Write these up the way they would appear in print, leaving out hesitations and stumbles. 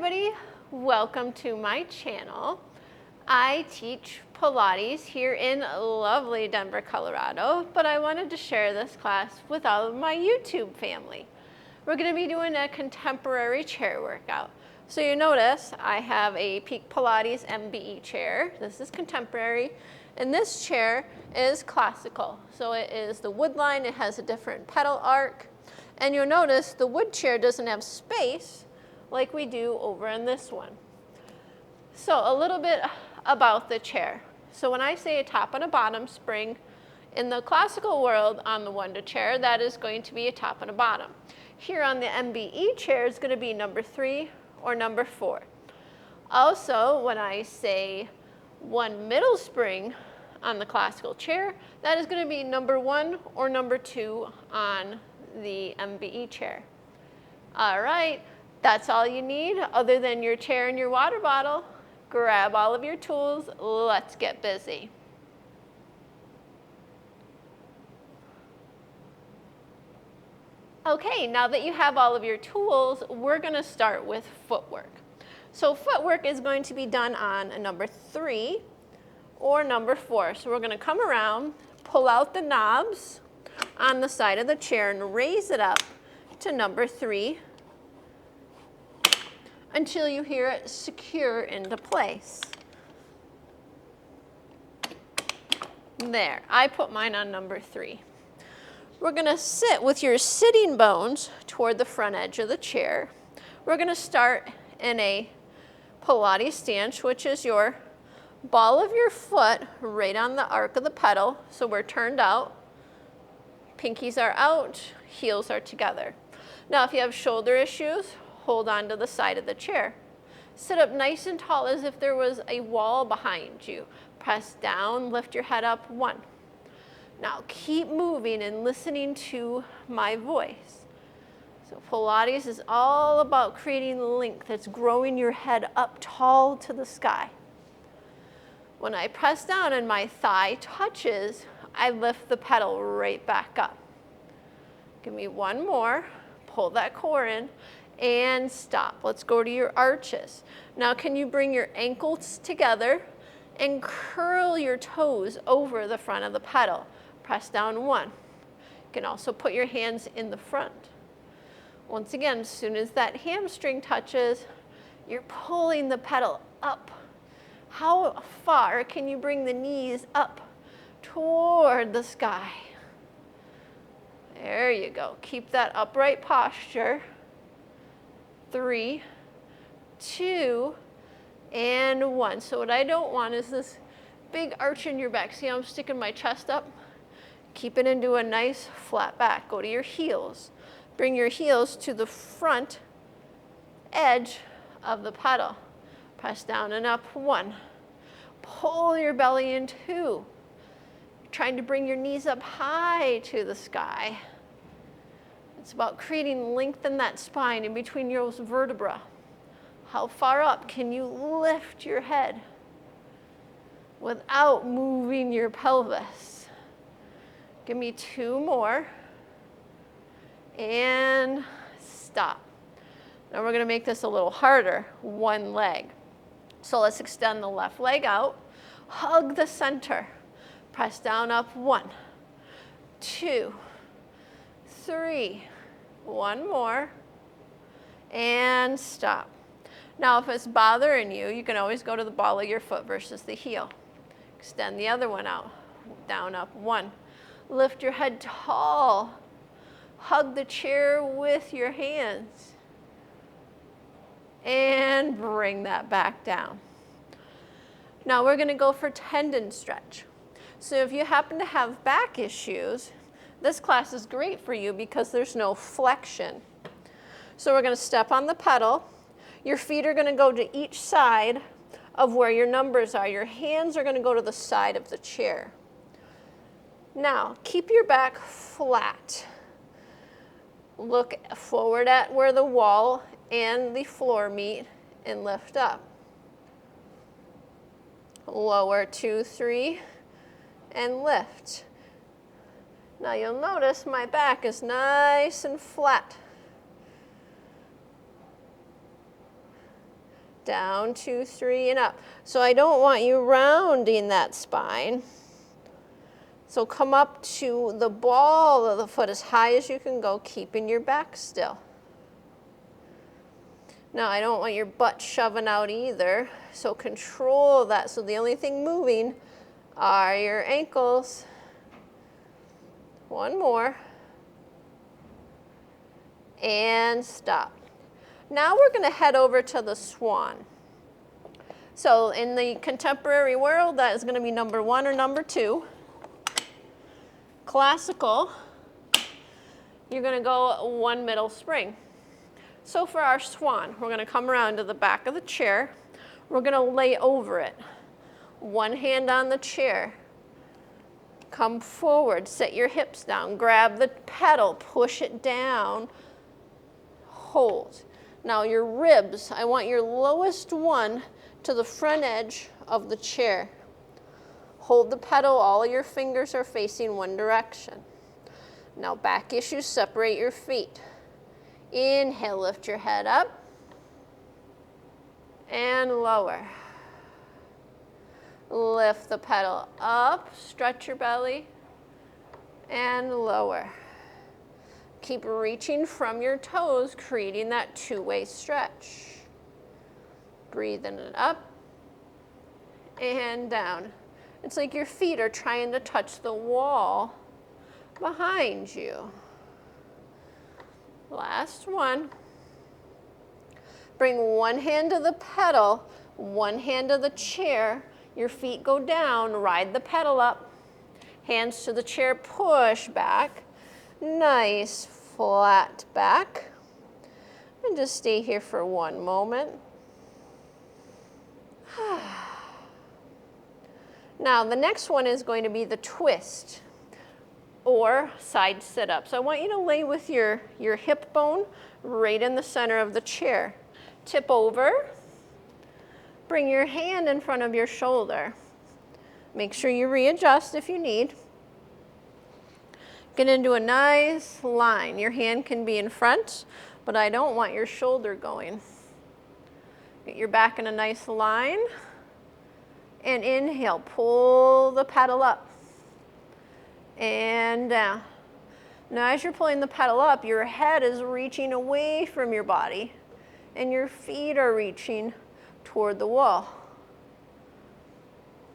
everybody, welcome to my channel. I teach Pilates here in lovely Denver, Colorado, but I wanted to share this class with all of my YouTube family. We're going to be doing a contemporary chair workout. So you notice I have a Peak Pilates MBE chair. This is contemporary, and this chair is classical. So it is the wood line, it has a different pedal arc, and you'll notice the wood chair doesn't have space like we do over in this one. So a little bit about the chair. So when I say a top and a bottom spring, in the classical world on the Wunda chair, that is going to be a top and a bottom. Here on the MBE chair is going to be number 3 or number 4. Also, when I say one middle spring on the classical chair, that is going to be number 1 or number 2 on the MBE chair. All right. That's all you need other than your chair and your water bottle. Grab all of your tools. Let's get busy. Okay, now that you have all of your tools, we're going to start with footwork. So footwork is going to be done on a number 3 or number 4. So we're going to come around, pull out the knobs on the side of the chair and raise it up to number 3. Until you hear it secure into place. There, I put mine on number 3. We're going to sit with your sitting bones toward the front edge of the chair. We're going to start in a Pilates stance, which is your ball of your foot right on the arc of the pedal. So we're turned out, pinkies are out, heels are together. Now if you have shoulder issues, hold on to the side of the chair. Sit up nice and tall as if there was a wall behind you. Press down, lift your head up, 1. Now keep moving and listening to my voice. So Pilates is all about creating length. It's growing your head up tall to the sky. When I press down and my thigh touches, I lift the pedal right back up. Give me 1 more. Pull that core in. And stop. Let's go to your arches. Now can you bring your ankles together and curl your toes over the front of the pedal? Press down 1. You can also put your hands in the front. Once again, as soon as that hamstring touches, you're pulling the pedal up. How far can you bring the knees up toward the sky? There you go. Keep that upright posture. 3, 2, and 1. So what I don't want is this big arch in your back. See how I'm sticking my chest up? Keep it into a nice flat back. Go to your heels. Bring your heels to the front edge of the pedal. Press down and up, 1. Pull your belly in, 2. You're trying to bring your knees up high to the sky. It's about creating length in that spine in between your vertebrae. How far up can you lift your head without moving your pelvis? Give me 2 more. And stop. Now we're going to make this a little harder. 1 leg. So let's extend the left leg out. Hug the center. Press down up, 1, 2, 3. 1 more, and stop. Now if it's bothering you, you can always go to the ball of your foot versus the heel. Extend the other one out, down, up, 1. Lift your head tall. Hug the chair with your hands. And bring that back down. Now we're going to go for tendon stretch. So if you happen to have back issues, this class is great for you because there's no flexion. So we're going to step on the pedal. Your feet are going to go to each side of where your numbers are. Your hands are going to go to the side of the chair. Now, keep your back flat. Look forward at where the wall and the floor meet and lift up. Lower, 2, 3, and lift. Now you'll notice my back is nice and flat. Down, 2, 3, and up. So I don't want you rounding that spine. So come up to the ball of the foot as high as you can go, keeping your back still. Now I don't want your butt shoving out either, so control that. So the only thing moving are your ankles. One more. And stop. Now we're going to head over to the swan. So in the contemporary world, that is going to be number 1 or number 2. Classical, you're going to go 1 middle spring. So for our swan, we're going to come around to the back of the chair. We're going to lay over it. One hand on the chair. Come forward, set your hips down, grab the pedal, push it down, hold. Now your ribs, I want your lowest one to the front edge of the chair. Hold the pedal, all your fingers are facing one direction. Now back issues, separate your feet. Inhale, lift your head up and lower. Lift the pedal up, stretch your belly and lower. Keep reaching from your toes, creating that 2-way stretch. Breathing it up and down. It's like your feet are trying to touch the wall behind you. Last one. Bring one hand to the pedal, one hand to the chair. Your feet go down, ride the pedal up. Hands to the chair, push back. Nice flat back. And just stay here for 1 moment. Now the next one is going to be the twist or side sit-up. So I want you to lay with your hip bone right in the center of the chair. Tip over. Bring your hand in front of your shoulder. Make sure you readjust if you need. Get into a nice line. Your hand can be in front, but I don't want your shoulder going. Get your back in a nice line. And inhale, pull the pedal up and down. Now as you're pulling the pedal up, your head is reaching away from your body and your feet are reaching toward the wall.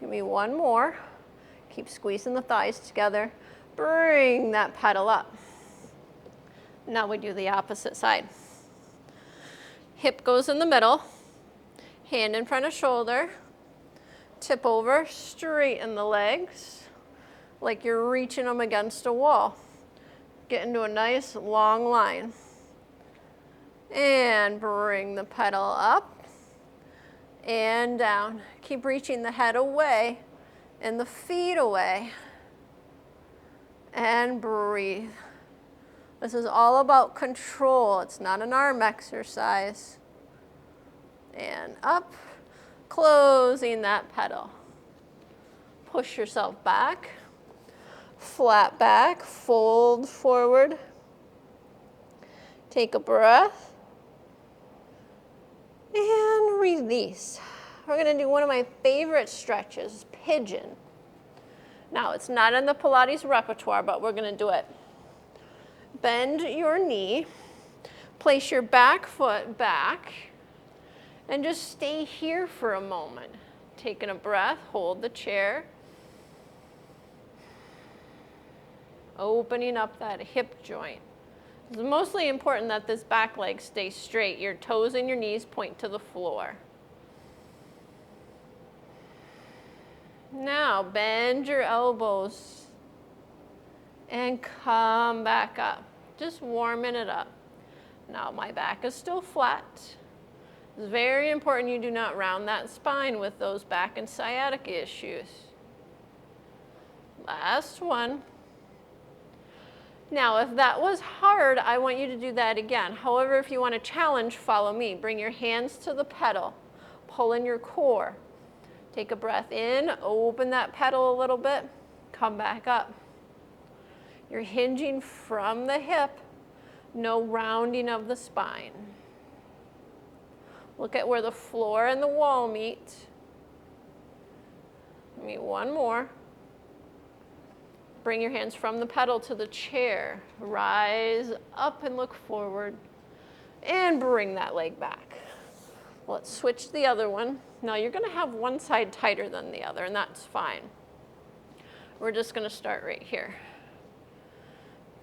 Give me 1 more. Keep squeezing the thighs together. Bring that pedal up. Now we do the opposite side. Hip goes in the middle, hand in front of shoulder. Tip over, straighten the legs like you're reaching them against a wall. Get into a nice long line. And bring the pedal up and down. Keep reaching the head away and the feet away. And breathe. This is all about control. It's not an arm exercise. And up. Closing that pedal. Push yourself back, flat back, fold forward. Take a breath and release. We're going to do one of my favorite stretches, pigeon. Now it's not in the Pilates repertoire, but we're going to do it. Bend your knee, place your back foot back, and just stay here for a moment. Taking a breath, hold the chair. Opening up that hip joint. It's mostly important that this back leg stays straight. Your toes and your knees point to the floor. Now bend your elbows and come back up. Just warming it up. Now my back is still flat. It's very important you do not round that spine with those back and sciatica issues. Last one. Now, if that was hard, I want you to do that again. However, if you want a challenge, follow me. Bring your hands to the pedal. Pull in your core. Take a breath in, open that pedal a little bit, come back up. You're hinging from the hip, no rounding of the spine. Look at where the floor and the wall meet. Meet one more. Bring your hands from the pedal to the chair. Rise up and look forward. And bring that leg back. Let's switch to the other one. Now you're going to have one side tighter than the other, and that's fine. We're just going to start right here.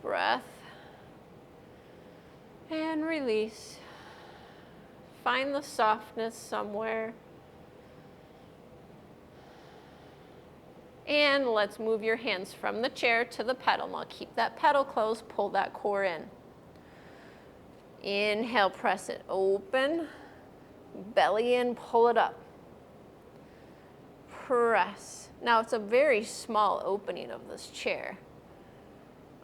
Breath. And release. Find the softness somewhere. And let's move your hands from the chair to the pedal. Now keep that pedal closed, pull that core in. Inhale, press it open. Belly in, pull it up. Press. Now it's a very small opening of this chair.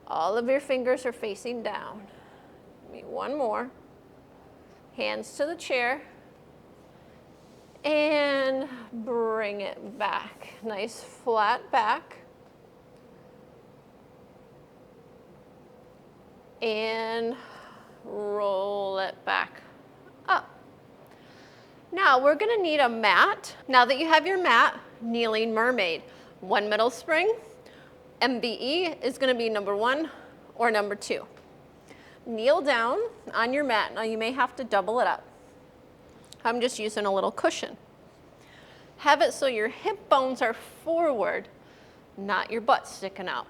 All of your fingers are facing down. One more. Hands to the chair. And bring it back. Nice flat back. And roll it back up. Now we're going to need a mat. Now that you have your mat, kneeling mermaid. One middle spring. MBE is going to be number 1 or number 2. Kneel down on your mat. Now you may have to double it up. I'm just using a little cushion. Have it so your hip bones are forward, not your butt sticking out.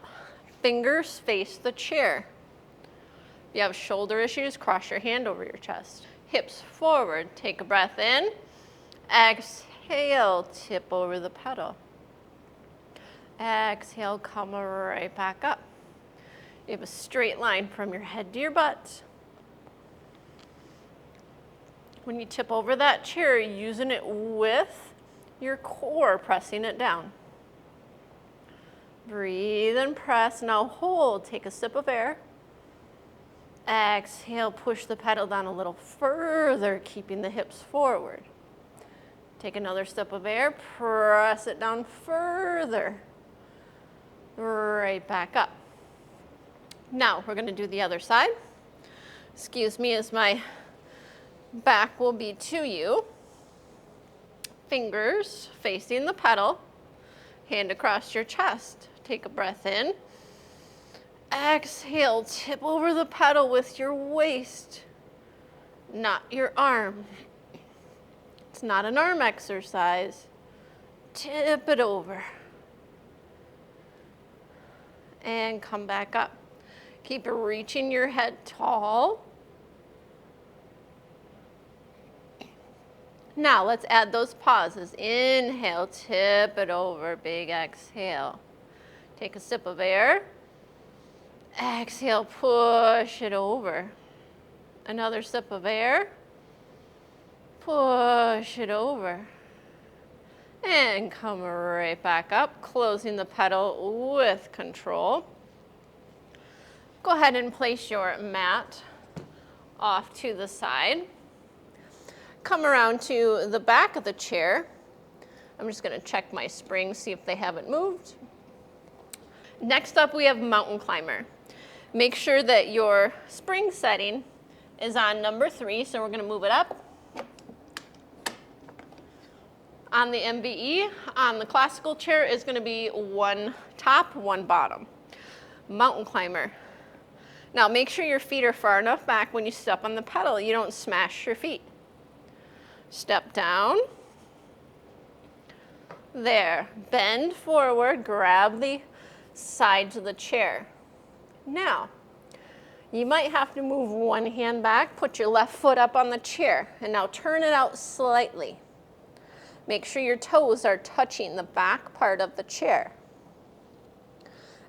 Fingers face the chair. If you have shoulder issues, cross your hand over your chest. Hips forward, take a breath in. Exhale, tip over the pedal. Exhale, come right back up. You have a straight line from your head to your butt. When you tip over that chair, you're using it with your core, pressing it down. Breathe and press. Now hold. Take a sip of air. Exhale, push the pedal down a little further, keeping the hips forward. Take another sip of air. Press it down further. Right back up. Now we're going to do the other side. Excuse me as my back will be to you. Fingers facing the pedal. Hand across your chest. Take a breath in. Exhale, tip over the pedal with your waist, not your arm. It's not an arm exercise. Tip it over. And come back up. Keep reaching your head tall. Now let's add those pauses. Inhale, tip it over, big exhale. Take a sip of air. Exhale, push it over. Another sip of air. Push it over. And come right back up, closing the pedal with control. Go ahead and place your mat off to the side. Come around to the back of the chair. I'm just going to check my springs, see if they haven't moved. Next up, we have mountain climber. Make sure that your spring setting is on number 3, so we're going to move it up. On the MBE, on the classical chair is going to be 1 top, 1 bottom. Mountain climber. Now make sure your feet are far enough back when you step on the pedal. You don't smash your feet. Step down. There. Bend forward. Grab the sides of the chair. Now, you might have to move one hand back. Put your left foot up on the chair. And now turn it out slightly. Make sure your toes are touching the back part of the chair.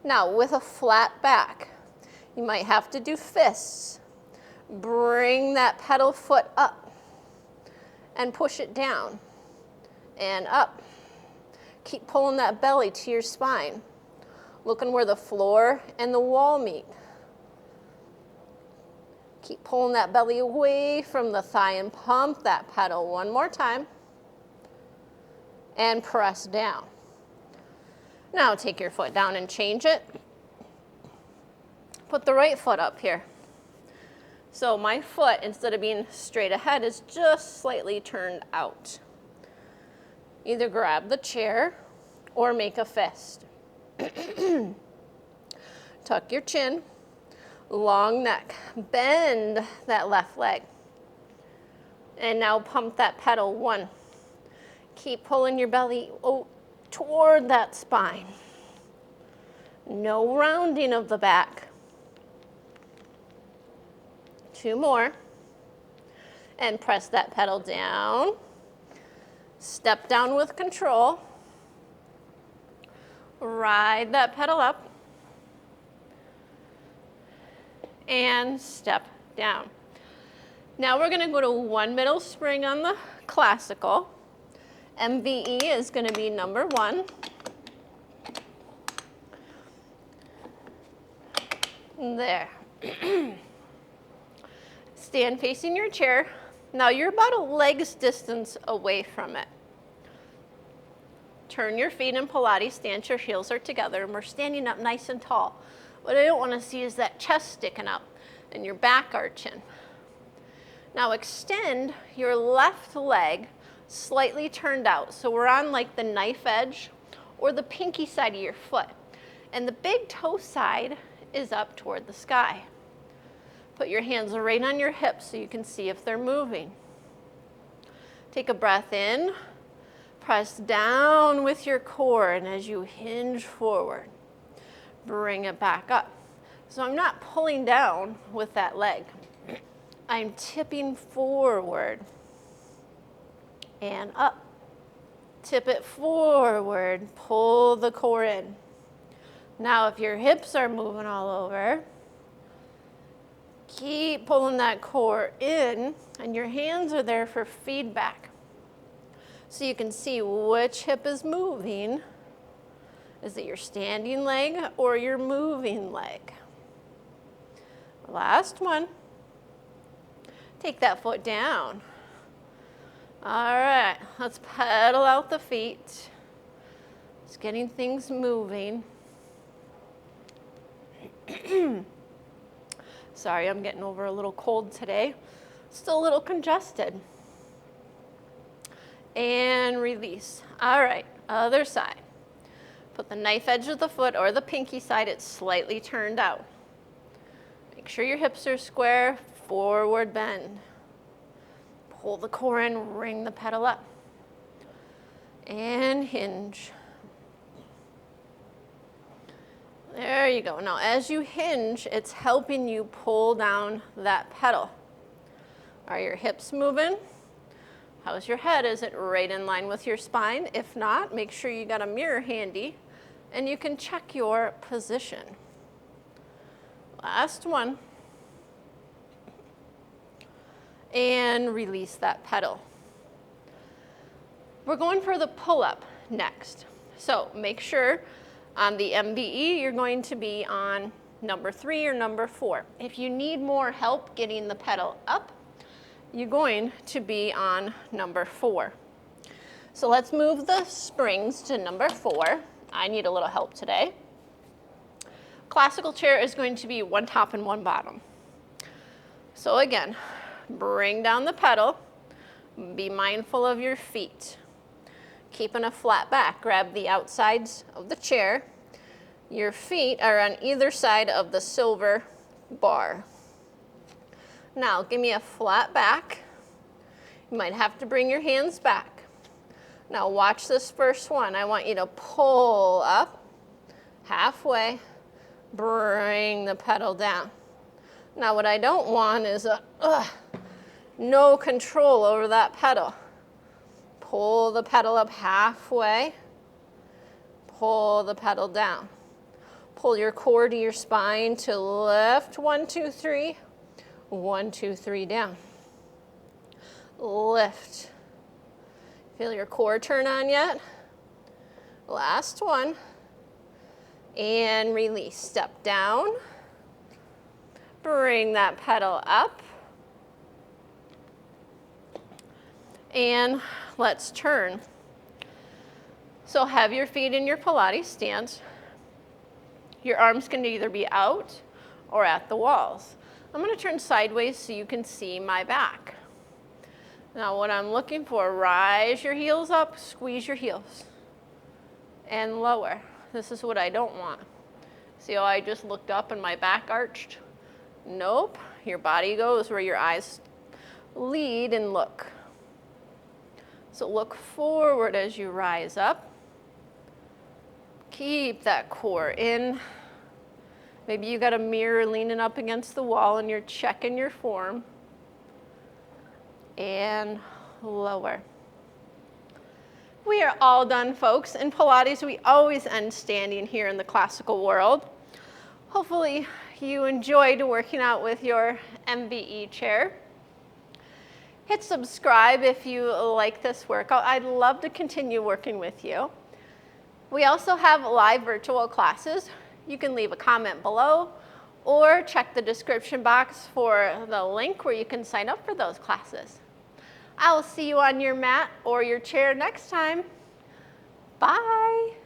Now, with a flat back, you might have to do fists. Bring that pedal foot up and push it down and up. Keep pulling that belly to your spine. Looking where the floor and the wall meet. Keep pulling that belly away from the thigh and pump that pedal one more time. And press down. Now take your foot down and change it. Put the right foot up here. So my foot, instead of being straight ahead, is just slightly turned out. Either grab the chair or make a fist. Tuck your chin, long neck, bend that left leg. And now pump that pedal. 1. Keep pulling your belly toward that spine. No rounding of the back. 2 more. And press that pedal down. Step down with control. Ride that pedal up. And step down. Now we're going to go to 1 middle spring on the classical. MVE is going to be number 1. There. Stand facing your chair. Now you're about a leg's distance away from it. Turn your feet in Pilates stance, your heels are together, and we're standing up nice and tall. What I don't want to see is that chest sticking up and your back arching. Now extend your left leg slightly turned out. So we're on like the knife edge or the pinky side of your foot. And the big toe side is up toward the sky. Put your hands right on your hips so you can see if they're moving. Take a breath in. Press down with your core, and as you hinge forward, bring it back up. So I'm not pulling down with that leg. I'm tipping forward and up. Tip it forward, pull the core in. Now if your hips are moving all over, keep pulling that core in, and your hands are there for feedback. So you can see which hip is moving. Is it your standing leg or your moving leg? Last one. Take that foot down. All right, let's pedal out the feet. Just getting things moving. Sorry, I'm getting over a little cold today. Still a little congested. And release. All right, other side. Put the knife edge of the foot or the pinky side, it's slightly turned out. Make sure your hips are square, forward bend. Pull the core in, ring the pedal up. And hinge. There you go. Now as you hinge, it's helping you pull down that pedal. Are your hips moving? How's your head? Is it right in line with your spine? If not, make sure you got a mirror handy and you can check your position. Last one. And release that pedal. We're going for the pull-up next. So make sure on the MVE, you're going to be on number 3 or number 4. If you need more help getting the pedal up, you're going to be on number 4. So let's move the springs to number 4. I need a little help today. Classical chair is going to be 1 top and 1 bottom. So again, bring down the pedal. Be mindful of your feet. Keeping a flat back. Grab the outsides of the chair. Your feet are on either side of the silver bar. Now, give me a flat back. You might have to bring your hands back. Now, watch this first one. I want you to pull up, halfway, bring the pedal down. Now, what I don't want is no control over that pedal. Pull the pedal up halfway, pull the pedal down. Pull your core to your spine to lift, 1, 2, 3. 1, 2, 3, down. Lift. Feel your core turn on yet? Last one. And release. Step down. Bring that pedal up. And let's turn. So have your feet in your Pilates stance. Your arms can either be out or at the walls. I'm going to turn sideways so you can see my back. Now what I'm looking for, rise your heels up, squeeze your heels, and lower. This is what I don't want. See how I just looked up and my back arched? Nope, your body goes where your eyes lead and look. So look forward as you rise up. Keep that core in. Maybe you got a mirror leaning up against the wall and you're checking your form. And lower. We are all done, folks. In Pilates, we always end standing here in the classical world. Hopefully you enjoyed working out with your MVE chair. Hit subscribe if you like this workout. I'd love to continue working with you. We also have live virtual classes. You can leave a comment below or check the description box for the link where you can sign up for those classes. I will see you on your mat or your chair next time. Bye.